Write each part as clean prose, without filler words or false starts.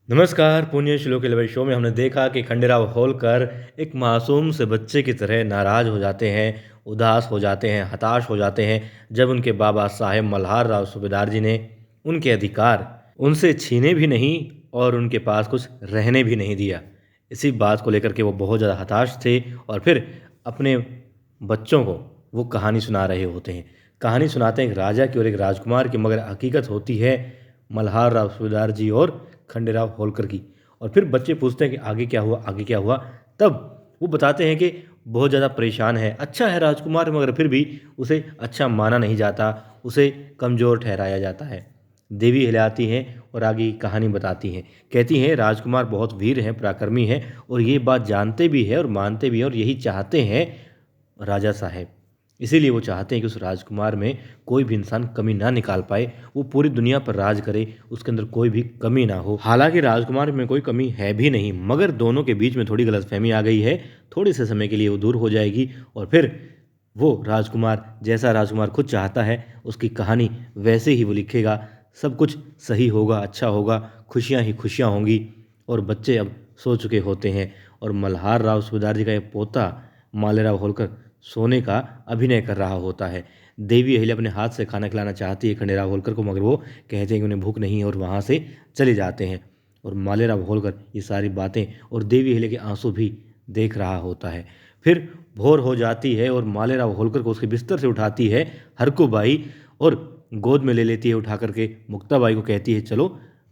नमस्कार। पुण्य श्लोक के शो में हमने देखा कि खंडेराव होलकर एक मासूम से बच्चे की तरह नाराज हो जाते हैं, उदास हो जाते हैं, हताश हो जाते हैं जब उनके बाबा साहेब मल्हार राव सूबेदार जी ने उनके अधिकार उनसे छीने भी नहीं और उनके पास कुछ रहने भी नहीं दिया। इसी बात को लेकर के वो बहुत ज़्यादा हताश थे और फिर अपने बच्चों को वो कहानी सुना रहे होते हैं। कहानी सुनाते हैं एक राजा की और एक राजकुमार की, मगर हकीकत होती है मल्हार राव सूबेदार जी और खंडेराव होलकर की। और फिर बच्चे पूछते हैं कि आगे क्या हुआ, आगे क्या हुआ। तब वो बताते हैं कि बहुत ज़्यादा परेशान है, अच्छा है राजकुमार, मगर फिर भी उसे अच्छा माना नहीं जाता, उसे कमज़ोर ठहराया जाता है। देवी हिलाती हैं और आगे की कहानी बताती हैं। कहती हैं राजकुमार बहुत वीर हैं, पराक्रमी हैं और ये बात जानते भी हैं और मानते भी हैं और यही चाहते हैं राजा साहेब। इसीलिए वो चाहते हैं कि उस राजकुमार में कोई भी इंसान कमी ना निकाल पाए, वो पूरी दुनिया पर राज करे, उसके अंदर कोई भी कमी ना हो। हालांकि राजकुमार में कोई कमी है भी नहीं, मगर दोनों के बीच में थोड़ी गलतफहमी आ गई है। थोड़े से समय के लिए वो दूर हो जाएगी और फिर वो राजकुमार जैसा राजकुमार खुद चाहता है उसकी कहानी वैसे ही वो लिखेगा। सब कुछ सही होगा, अच्छा होगा, खुशियाँ ही खुशियाँ होंगी। और बच्चे अब सो चुके होते हैं और मल्हार राव सूबेदार जी का एक पोता मालेराव होलकर सोने का अभिनय कर रहा होता है। देवी अहिल्या अपने हाथ से खाना खिलाना चाहती है खंडेराव होलकर को, मगर वो कहते हैं कि उन्हें भूख नहीं है और वहाँ से चले जाते हैं। और मालेराव होलकर ये सारी बातें और देवी अहिल्या के आंसू भी देख रहा होता है। फिर भोर हो जाती है और मालेराव होलकर को उसके बिस्तर से उठाती है हरकूबाई और गोद में ले लेती है उठा करके। मुक्ताबाई को कहती है चलो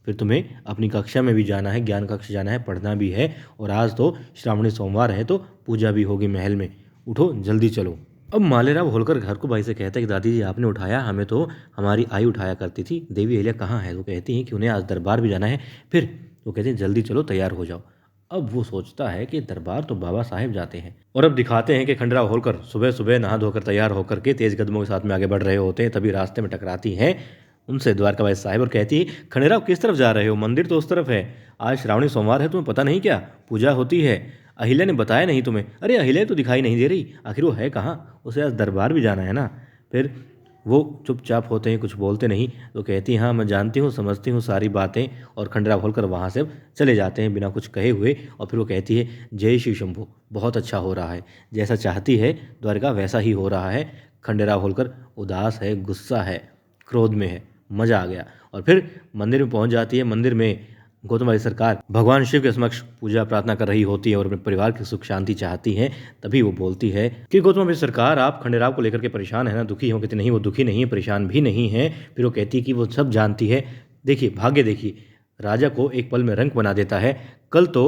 फिर तुम्हें अपनी कक्षा में भी जाना है, ज्ञान कक्ष जाना है, पढ़ना भी है और आज तो श्रावणी सोमवार है तो पूजा भी होगी महल में, उठो जल्दी चलो। अब मालेराव होलकर हरकूबाई से कहता है कि दादी जी आपने उठाया, हमें तो हमारी आई उठाया करती थी। देवी अहिल्या कहाँ है? वो कहती हैं कि उन्हें आज दरबार भी जाना है। फिर वो कहते हैं जल्दी चलो, तैयार हो जाओ। अब वो सोचता है कि दरबार तो बाबा साहेब जाते हैं। और अब दिखाते हैं कि खंडेराव होलकर सुबह सुबह नहा धोकर तैयार होकर के तेज कदमों के साथ में आगे बढ़ रहे होते हैं। तभी रास्ते में टकराती हैं उनसे द्वारकाबाई साहिब और कहती है खंडेराव किस तरफ जा रहे हो? मंदिर तो उस तरफ है, आज श्रावणी सोमवार है, तुम्हें पता नहीं क्या? पूजा होती है। अहिल्या ने बताया नहीं तुम्हें? अरे अहिल्या तो दिखाई नहीं दे रही, आखिर वो है कहाँ? उसे आज दरबार भी जाना है ना। फिर वो चुपचाप होते हैं, कुछ बोलते नहीं। तो कहती हैं हाँ मैं जानती हूँ, समझती हूँ सारी बातें। और खंडेराव होलकर वहाँ से चले जाते हैं बिना कुछ कहे हुए। और फिर वो कहती है जय श्री शंभू, बहुत अच्छा हो रहा है, जैसा चाहती है द्वारका वैसा ही हो रहा है। खंडेराव होलकर उदास है, गुस्सा है, क्रोध में है, मजा आ गया। और फिर मंदिर में पहुंच जाती है। मंदिर में गौतम वाली सरकार भगवान शिव के समक्ष पूजा प्रार्थना कर रही होती है और अपने परिवार की सुख शांति चाहती है। तभी वो बोलती है कि गौतम वाली सरकार आप खंडेराव को लेकर के परेशान है ना, दुखी हो? कहती नहीं, वो दुखी नहीं है, परेशान भी नहीं है। फिर वो कहती है कि वो सब जानती है। देखिए भाग्य देखिए, राजा को एक पल में रंक बना देता है। कल तो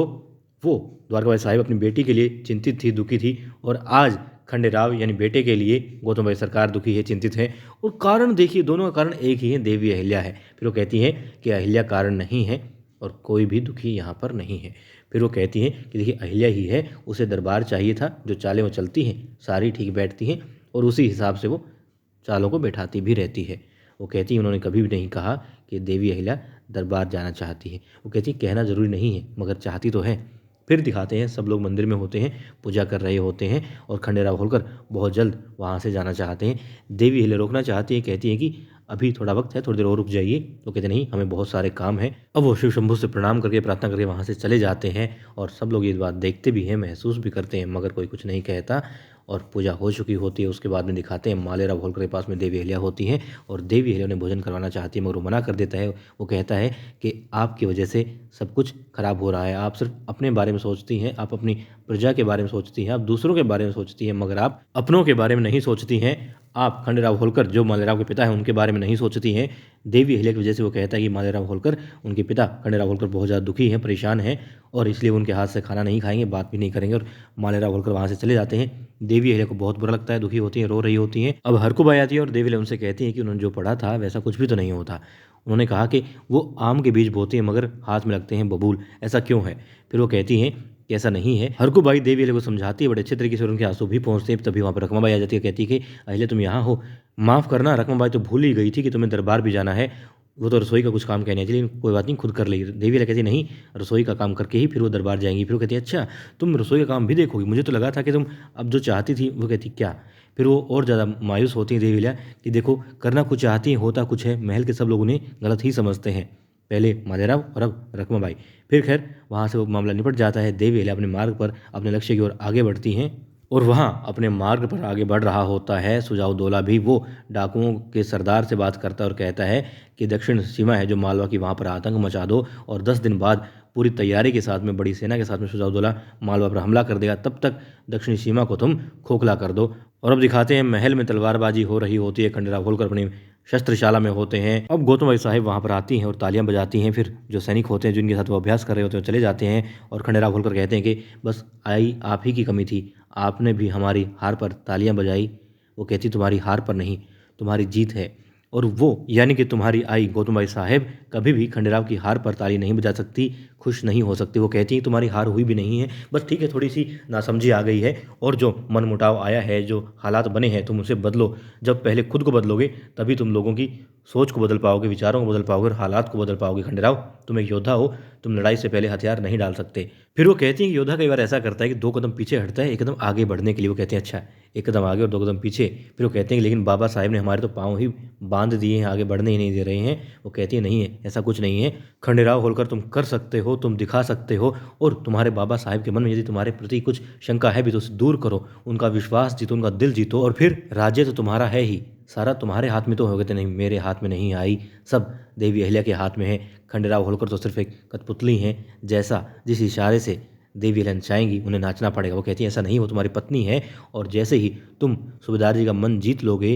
वो द्वारकाबाई साहिब अपनी बेटी के लिए चिंतित थी, दुखी थी, और आज खंडेराव यानी बेटे के लिए गौतम भाई सरकार दुखी है, चिंतित है। और कारण देखिए, दोनों का कारण एक ही है, देवी अहिल्या है। फिर वो कहती हैं कि अहिल्या कारण नहीं है और कोई भी दुखी यहाँ पर नहीं है। फिर वो कहती हैं कि देखिए अहिल्या ही है, उसे दरबार चाहिए था, जो चालें वो चलती हैं सारी ठीक बैठती हैं और उसी हिसाब से वो चालों को बैठाती भी रहती है। वो कहती है उन्होंने कभी भी नहीं कहा कि देवी अहिल्या दरबार जाना चाहती है। वो कहती है कहना ज़रूरी नहीं है, मगर चाहती तो है। फिर दिखाते हैं सब लोग मंदिर में होते हैं, पूजा कर रहे होते हैं और खंडेराव होलकर बहुत जल्द वहाँ से जाना चाहते हैं। देवी अहिल्या रोकना चाहती है, कहती है कि अभी थोड़ा वक्त है, थोड़ी देर और रुक जाइए। तो कहते नहीं, हमें बहुत सारे काम हैं। अब वो शिव शंभू से प्रणाम करके प्रार्थना करके वहाँ से चले जाते हैं और सब लोग ये बात देखते भी हैं, महसूस भी करते हैं, मगर कोई कुछ नहीं कहता। और पूजा हो चुकी होती है। उसके बाद में दिखाते हैं मालेराव होलकर के पास में देवी अहिल्या होती हैं और देवी अहिल्या उन्हें भोजन करवाना चाहती है, मगर वो मना कर देता है। वो कहता है कि आपकी वजह से सब कुछ खराब हो रहा है, आप सिर्फ अपने बारे में सोचती हैं, आप अपनी प्रजा के बारे में सोचती हैं, आप दूसरों के बारे में सोचती हैं, मगर आप अपनों के बारे में नहीं सोचती हैं। आप खंडेराव होलकर जो मालेराव के पिता हैं उनके बारे में नहीं सोचती हैं। देवी अहिल्या की वजह से वो कहता है कि मालेराव होलकर, उनके पिता खंडेराव होलकर बहुत ज़्यादा दुखी हैं, परेशान हैं और इसलिए वो उनके हाथ से खाना नहीं खाएंगे, बात भी नहीं करेंगे। और मालेराव होलकर वहाँ से चले जाते हैं। देवी अहिल्या को बहुत बुरा लगता है, दुखी होती हैं, रो रही होती हैं। अब हरकूबाई आती है और देवी अहिल्या उनसे कहती हैं कि उन्होंने जो पढ़ा था वैसा कुछ भी तो नहीं होता। उन्होंने कहा कि वो आम के बीज बोते हैं मगर हाथ में लगते हैं बबूल, ऐसा क्यों है? फिर वो कहती हैं कि ऐसा नहीं है। हरकूबाई देवी अहिल्या को समझाती है बड़े अच्छे तरीके से और उनके आंसू भी पहुँचते हैं। तभी वहाँ पर रखमाबाई आ जाती है, कहती है कि अहिल्या तुम यहाँ हो, माफ़ करना, रखमाबाई तो भूल ही गई थी कि तुम्हें दरबार भी जाना है। वो तो रसोई का कुछ काम कहने चलिए, कोई बात नहीं, खुद कर लेगी। देवी अहिल्या कहती नहीं, रसोई का काम करके ही फिर वो दरबार जाएंगी। फिर वो कहती है अच्छा तुम रसोई का काम भी देखोगी, मुझे तो लगा था कि तुम अब जो चाहती थी। वो कहती क्या? फिर वो और ज़्यादा मायूस होती हैं देवी अहिल्या कि देखो करना कुछ चाहती हैं, होता कुछ है, महल के सब लोग उन्हें गलत ही समझते हैं। पहले मालेराव और अब रखमाबाई। फिर खैर वहाँ से वो मामला निपट जाता है। देवी अहिल्या अपने मार्ग पर अपने लक्ष्य की ओर आगे बढ़ती हैं और वहाँ अपने मार्ग पर आगे बढ़ रहा होता है सुजाउदौला भी। वो डाकुओं के सरदार से बात करता है और कहता है कि दक्षिण सीमा है जो मालवा की, वहाँ पर आतंक मचा दो और 10 दिन बाद पूरी तैयारी के साथ में, बड़ी सेना के साथ में सुजाउदौला मालवा पर हमला कर देगा। तब तक दक्षिणी सीमा को तुम खोखला कर दो। और अब दिखाते हैं महल में तलवारबाजी हो रही होती है। खंडेराव होलकर अपनी शस्त्रशाला में होते हैं। अब गौतम बाई साहिब वहाँ पर आती हैं और तालियां बजाती हैं। फिर जो सैनिक होते हैं जिनके साथ वो अभ्यास कर रहे होते हैं चले जाते हैं और खंडेराव होलकर कहते हैं कि बस आई आप ही की कमी थी, आपने भी हमारी हार पर तालियां बजाई। वो कहती तुम्हारी हार पर नहीं, तुम्हारी जीत है। और वो यानी कि तुम्हारी आई गौतम बाई साहेब कभी भी खंडेराव की हार पर ताली नहीं बजा सकती, खुश नहीं हो सकती। वो कहती है तुम्हारी हार हुई भी नहीं है, बस ठीक है थोड़ी सी नासमझी आ गई है और जो मनमुटाव आया है, जो हालात बने हैं, तुम उसे बदलो। जब पहले खुद को बदलोगे तभी तुम लोगों की सोच को बदल पाओगे, विचारों को बदल पाओगे और हालात को बदल पाओगे। खंडेराव तुम एक योद्धा हो, तुम लड़ाई से पहले हथियार नहीं डाल सकते। फिर वो कहती हैं कि योद्धा कई बार ऐसा करता है कि 2 कदम पीछे हटता है 1 कदम आगे बढ़ने के लिए। वो कहते हैं अच्छा 1 कदम आगे और 2 कदम पीछे। फिर वो कहते हैं कि लेकिन बाबा साहेब ने हमारे तो पाँव ही बांध दिए हैं, आगे बढ़ने ही नहीं दे रहे हैं। वो कहती है नहीं है, ऐसा कुछ नहीं है खंडेराव होलकर, तुम कर सकते हो, तुम दिखा सकते हो। और तुम्हारे बाबा साहेब के मन में यदि तुम्हारे प्रति कुछ शंका है भी तो उसे दूर करो, उनका विश्वास जीतो, उनका दिल जीतो और फिर राज्य तो तुम्हारा है ही, सारा तुम्हारे हाथ में तो हो। कहते नहीं, मेरे हाथ में नहीं आई, सब देवी अहिल्या के हाथ में है। खंडेराव होलकर तो सिर्फ एक कठपुतली हैं, जैसा जिस इशारे से देवी अहिल्या चाहेंगी उन्हें नाचना पड़ेगा। वो कहती है ऐसा नहीं, वो तुम्हारी पत्नी है और जैसे ही तुम सूबेदार जी का मन जीत लोगे,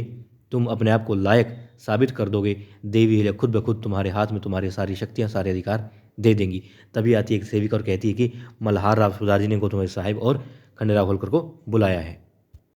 तुम अपने आप को लायक साबित कर दोगे, देवी अहिल्या खुद ब खुद तुम्हारे हाथ में तुम्हारी सारी शक्तियाँ, सारे अधिकार दे देंगी। तभी आती है एक सेविका और कहती है कि मल्हार राव सूबेदार जी ने गौतम बाई साहिब और खंडेराव होलकर को बुलाया है।